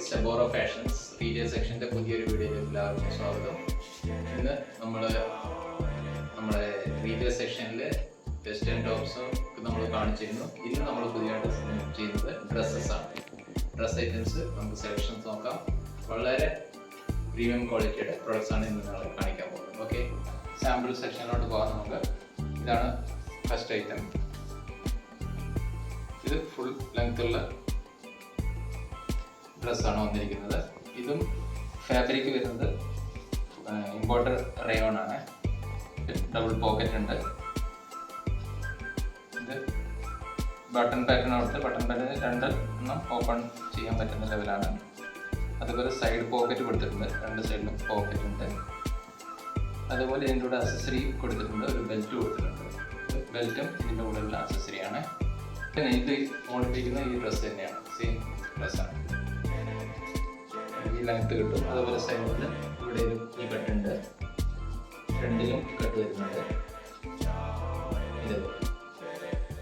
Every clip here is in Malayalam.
സെബോറ ഫാഷൻസ് റീറ്റെയിൽ സെക്ഷൻ്റെ പുതിയൊരു വീഡിയോയിലേക്ക് എല്ലാവർക്കും സ്വാഗതം. ഇന്ന് നമ്മുടെ റീറ്റെയിൽ സെക്ഷനിൽ വെസ്റ്റേൺ ടോപ്സ് നമ്മൾ കാണിച്ചിരുന്നു. ഇന്ന് നമ്മൾ പുതിയതായിട്ട് ചെയ്യുന്നത് ഡ്രസ്സസ് ആണ്. ഡ്രസ് ഐറ്റംസ് നമുക്ക് സെലക്ഷൻസ് നോക്കാം. വളരെ പ്രീമിയം ക്വാളിറ്റിയുടെ പ്രൊഡക്ട്സ് ആണ് ഇന്ന് നമ്മൾ കാണിക്കാൻ പോകുന്നത്. ഓക്കെ, സാമ്പിൾ സെക്ഷനിലോട്ട് പോകാം. നമുക്ക് ഇതാണ് ഫസ്റ്റ് ഐറ്റം. ഇത് ഫുൾ ലെങ്ത്തുള്ള ഡ്രസ്സാണ് വന്നിരിക്കുന്നത്. ഇതും ഫാബ്രിക് വരുന്നത് ഇമ്പോർട്ടഡ് റയോൺ ആണ്. ഡബിൾ പോക്കറ്റ് ഉണ്ട്. ഇത് ബട്ടൺ പാറ്റേൺ കൊടുത്ത് ബട്ടൺ പാറ്റേൺ രണ്ടെണ്ണം ഓപ്പൺ ചെയ്യാൻ പറ്റുന്ന ലെവലാണ്. അതുപോലെ സൈഡ് പോക്കറ്റ് കൊടുത്തിട്ടുണ്ട്, രണ്ട് സൈഡിലും പോക്കറ്റ് ഉണ്ട്. അതുപോലെ ഇതിൻ്റെ കൂടെ അക്സസറി കൊടുത്തിട്ടുണ്ട്, ഒരു ബെൽറ്റ് കൊടുത്തിട്ടുണ്ട്. ബെൽറ്റും ഇതിൻ്റെ കൂടെയുള്ള അക്സസറിയാണ്. പിന്നെ ഇത് മോളിപ്പിക്കുന്ന ഈ ഡ്രസ്സ് തന്നെയാണ്, സെയിം ഡ്രസ്സാണ്. ഈ ലെങ്ത്ത് കിട്ടും. അതുപോലെ സൈഡിൽ ഇവിടെ ഒരു ഈ കട്ടുണ്ട്, ഫ്രണ്ടിലും കട്ട് വരുന്നുണ്ട്. ഇത്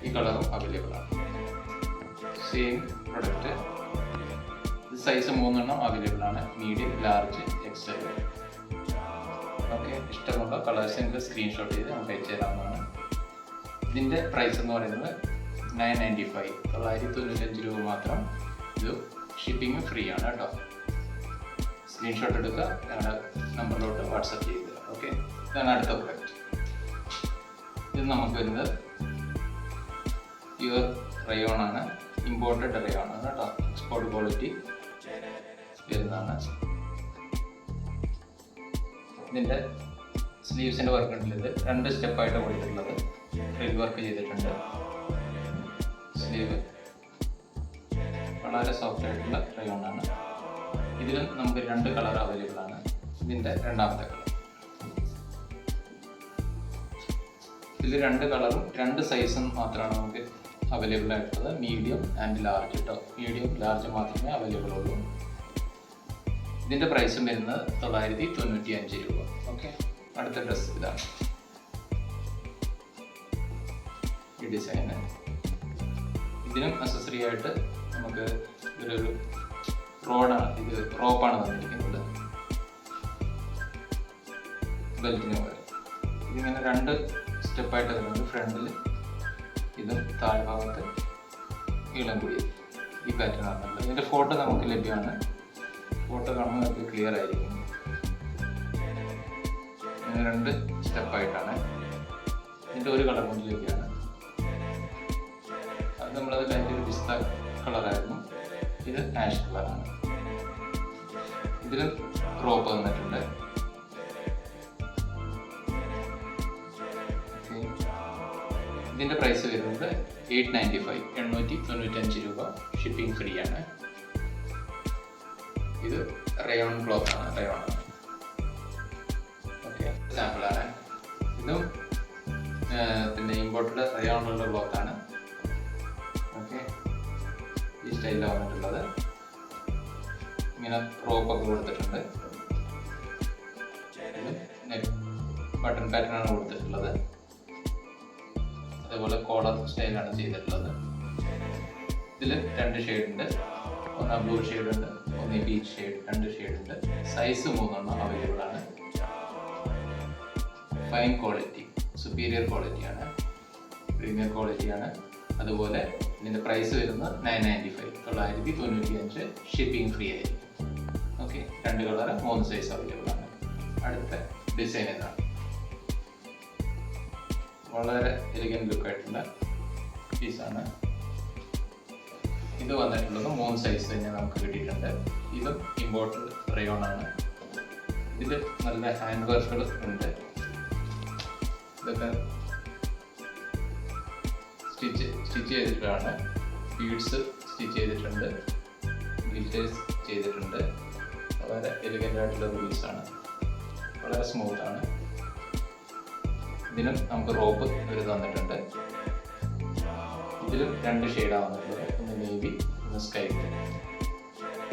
ഈ കളറും അവൈലബിൾ ആണ്. Same product. ഇത് സൈസ് 3 അവൈലബിൾ ആണ്, മീഡിയം, ലാർജ്, എക്സൽ. ഓക്കെ, ഇഷ്ടമുള്ള കളേഴ്സിൻ്റെ സ്ക്രീൻഷോട്ട് ചെയ്ത് നമുക്ക് അയച്ചു തരാവുന്നതാണ്. ഇതിൻ്റെ പ്രൈസ് എന്ന് പറയുന്നത് 995, 995 രൂപ മാത്രം. ഇത് ഷിപ്പിംഗ് ഫ്രീ ആണ് കേട്ടോ. സ്ക്രീൻഷോട്ട് എടുക്കുക, ഞങ്ങളുടെ നമ്പറിലോട്ട് വാട്സപ്പ് ചെയ്ത് തരാം. ഓക്കെ, ഇതാണ് അടുത്ത പ്രൊഡക്റ്റ്. ഇത് നമുക്ക് വരുന്നത് പ്യുവർ റയോൺ ആണ്, ഇമ്പോർട്ടഡ് റയോൺ ആണ് കേട്ടോ. എക്സ്പോർട്ട് ക്വാളിറ്റി വരുന്നതാണ്. ഇതിൻ്റെ സ്ലീവ്സിൻ്റെ വർക്ക് ഉണ്ടല്ലോ, ഇത് 2 സ്റ്റെപ്പായിട്ട് കൊടുത്തിട്ടുള്ളത്. ഫ്രിൽ വർക്ക് ചെയ്തിട്ടുണ്ട്. സ്ലീവ് വളരെ സോഫ്റ്റ് ആയിട്ടുള്ള റയോൺ ആണ്. ഇതിൽ നമുക്ക് 2 കളർ അവൈലബിൾ ആണ്. ഇതിൻ്റെ രണ്ടാമത്തെ കളർ. ഇതിൽ 2 കളറും 2 സൈസും മാത്രമാണ് നമുക്ക് അവൈലബിൾ ആയിട്ടുള്ളത്, മീഡിയം ആൻഡ് ലാർജ് കേട്ടോ. മീഡിയം, ലാർജ് മാത്രമേ അവൈലബിൾ ഉള്ളൂ. ഇതിൻ്റെ പ്രൈസും വരുന്നത് 995 രൂപ. ഓക്കെ, അടുത്ത ഡ്രസ്സ് ഇതാണ്. ഈ ഡിസൈന് ഇതിനും അക്സസറി ആയിട്ട് നമുക്ക് ഒരു റോഡാണ്, ഇത് റോപ്പാണ് വന്നിരിക്കുന്നത് ബെൽറ്റിന് പോലെ. ഇതിങ്ങനെ 2 സ്റ്റെപ്പായിട്ട് വരുന്നത്. ഫ്രണ്ടിൽ ഇതും താഴ്ഭാഗത്ത് നീളം കൂടി ഈ പാറ്റേൺ ആണുള്ളത്. ഇതിൻ്റെ ഫോട്ടോ നമുക്ക് ലഭ്യമാണ്. ഫോട്ടോ കാണുമ്പോൾ നമുക്ക് ക്ലിയർ ആയിരിക്കും. ഇങ്ങനെ 2 സ്റ്റെപ്പായിട്ടാണ്. ഇതിൻ്റെ ഒരു കളർ കൊണ്ട് ലഭ്യമാണ്. അത് നമ്മളത് അതിൻ്റെ ഒരു പിസ്ത കളറായിരുന്നു. ഇത് ആഷ് കളറാണ്. ഇതിൽ റോപ്പ് വന്നിട്ടുണ്ട്. ഇതിൻ്റെ പ്രൈസ് വരുന്നത് 895, 895 രൂപ. ഷിപ്പിംഗ് ഫ്രീ ആണ്. ഇത് റയോൺ ക്ലോത്ത് ആണ്, റയോൺ ആണ്. ഓക്കെ, സാമ്പിളാണ്. ഇതും പിന്നെ ഇമ്പോർട്ടഡ് റയോണിലുള്ള ക്ലോത്താണ്. ഓക്കെ, ഈ സ്റ്റൈലിലാണ് വന്നിട്ടുള്ളത്. ഇങ്ങനെ റോപ്പൊക്കെ കൊടുത്തിട്ടുണ്ട്. ബട്ടൺ പാറ്റേൺ ആണ് കൊടുത്തിട്ടുള്ളത്. അതേപോലെ കോളർ സ്റ്റൈലാണ് ചെയ്തിട്ടുള്ളത്. ഇതിൽ 2 ഷെയ്ഡ് ഉണ്ട്. ഒന്ന് ബ്ലൂ ഷെയ്ഡ് ഉണ്ട്, ഒന്ന് പീച്ച് ഷെയ്ഡ്. 2 ഷെയ്ഡ് ഉണ്ട്. സൈസ് 3 അവൈലബിൾ ആണ്. ഫൈൻ ക്വാളിറ്റി, സുപ്പീരിയർ ക്വാളിറ്റിയാണ്, പ്രീമിയം ക്വാളിറ്റിയാണ്. അതുപോലെ ഇതിൻ്റെ പ്രൈസ് വരുന്നത് 995, 995. ഷിപ്പിംഗ് ഫ്രീ ആയിരിക്കും. ഓക്കെ, 2 കളർ, 3 സൈസ് അവൈലബിൾ ആണ്. അടുത്ത ഡിസൈൻ ഇതാണ്. വളരെ എലിഗൻറ്റ് ലുക്കായിട്ടുള്ള പീസാണ്. ഇത് വന്നിട്ടുള്ളത് 3 സൈസ് തന്നെ നമുക്ക് കിട്ടിയിട്ടുണ്ട്. ഇതും ഇമ്പോർട്ടഡ് റയോൺ ആണ്. ഇതിൽ നല്ല ഹാൻഡ് വർക്കുകൾ ഉണ്ട്. ഇതൊക്കെ സ്റ്റിച്ച് ചെയ്തിട്ടാണ്. ബീഡ്സ് സ്റ്റിച്ച് ചെയ്തിട്ടുണ്ട്, ഡീറ്റെയിൽസ് ചെയ്തിട്ടുണ്ട്. വളരെ എലിഗൻ്റ് ആയിട്ടുള്ള പീസാണ്, വളരെ സ്മൂത്താണ്. ഇതിനും നമുക്ക് റോപ്പ് ഒരു തന്നിട്ടുണ്ട്. ഇതിലും 2 ഷെയ്ഡാണ് വന്നിട്ടുള്ളത്, ഒന്ന് നേവി, ഒന്ന് സ്കൈ ബ്ലൂ.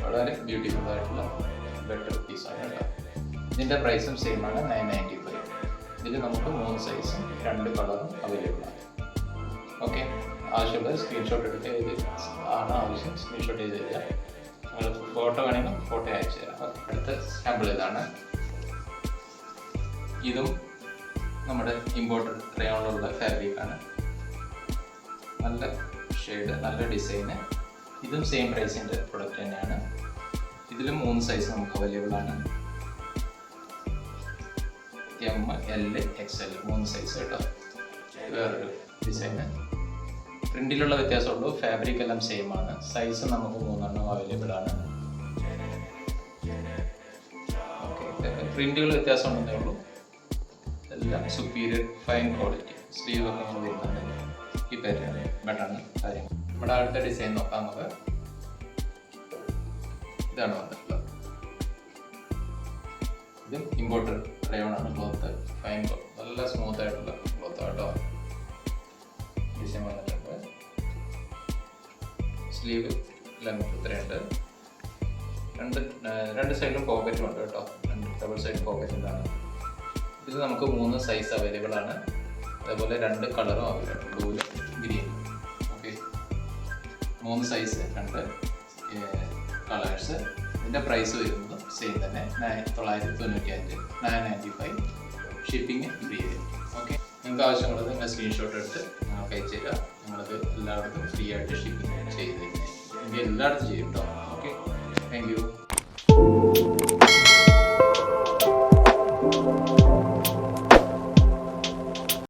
വളരെ ബ്യൂട്ടിഫുൾ ആയിട്ടുള്ള ബെറ്റർ പീസാണ് കേട്ടോ. ഇതിൻ്റെ പ്രൈസും സെയിം ആണ്, 995. ഇതിൽ നമുക്ക് 3 സൈസും 2 കളറും അവൈലബിൾ ആണ്. ഓക്കെ, ആവശ്യമുള്ളത് സ്ക്രീൻഷോട്ട് എടുക്കുക. ഇത് ആണ് ആവശ്യം, സ്ക്രീൻഷോട്ട് ചെയ്ത് തരിക. നിങ്ങൾ ഫോട്ടോ വേണമെങ്കിൽ ഫോട്ടോ അയച്ചു തരാം. അടുത്ത സാമ്പിൾ ഇതാണ്. ഇതും നമ്മുടെ ഇമ്പോർട്ടഡ് ക്രയോണിലുള്ള ഫാബ്രിക്കാണ്. നല്ല ഷെയ്ഡ്, നല്ല ഡിസൈന്. ഇതും സെയിം പ്രൈസിൻ്റെ പ്രൊഡക്റ്റ് തന്നെയാണ്. ഇതിലും 3 സൈസ് നമുക്ക് അവൈലബിൾ ആണ്. M, L, XL 3 സൈസ് കേട്ടോ. വേറൊരു ഡിസൈന്. പ്രിന്റിലുള്ള വ്യത്യാസമുള്ളൂ, ഫാബ്രിക് എല്ലാം സെയിം ആണ്. സൈസ് നമുക്ക് 3 അവൈലബിൾ ആണ്. ഓക്കെ, പ്രിന്റുകൾ വ്യത്യാസം ഉണ്ടെന്നേ ഉള്ളൂ. എല്ലാം സുപ്പീരിയർ ഫൈൻ ക്വാളിറ്റി. സ്ലീവ് ഒക്കെ നമ്മൾ വരുന്നുണ്ട്. ഈ ബട്ടൺ കാര്യങ്ങൾ. നമ്മുടെ അടുത്ത ഡിസൈൻ നോക്കാം നമുക്ക്. ഇതാണ് വന്നിട്ടുള്ളത്. ഇത് ഇമ്പോർട്ടഡ് ക്രയോൺ ആണ്. ക്ലോത്ത് ഫൈൻ ക്ലോത്ത്, നല്ല സ്മൂത്ത് ആയിട്ടുള്ള ക്ലോത്ത് കേട്ടോ. ഡിസൈൻ വന്നിട്ടുണ്ട്. സ്ലീവ് ലെങ്ത് ഇത്രയുണ്ട്. രണ്ട് സൈഡിലും പോക്കറ്റും ഉണ്ട് കേട്ടോ. ഡബിൾ സൈഡ് പോക്കറ്റിലാണ്. ഇത് നമുക്ക് 3 സൈസ് അവൈലബിൾ ആണ്. അതേപോലെ 2 കളറും അവൈലബിൾ, ബ്ലൂവിലും ഗ്രീനും. Okay, 3 size, 2 colours. ഇതിൻ്റെ പ്രൈസ് വരുന്നത് സെയിം തന്നെ, 995, 995. ഷിപ്പിംഗ് ഫ്രീ ആയിരിക്കും. ഓക്കെ, നിങ്ങൾക്ക് ആവശ്യമുള്ളത് നിങ്ങൾ സ്ക്രീൻഷോട്ട് എടുത്ത് ഞങ്ങൾക്ക് അയച്ചു തരിക. ഞങ്ങളത് എല്ലായിടത്തും ഫ്രീ ആയിട്ട് ഷിപ്പിംഗ് ചെയ്ത് തരുന്നത്. എനിക്ക് എല്ലായിടത്തും ചെയ്യും കേട്ടോ. Okay, thank you.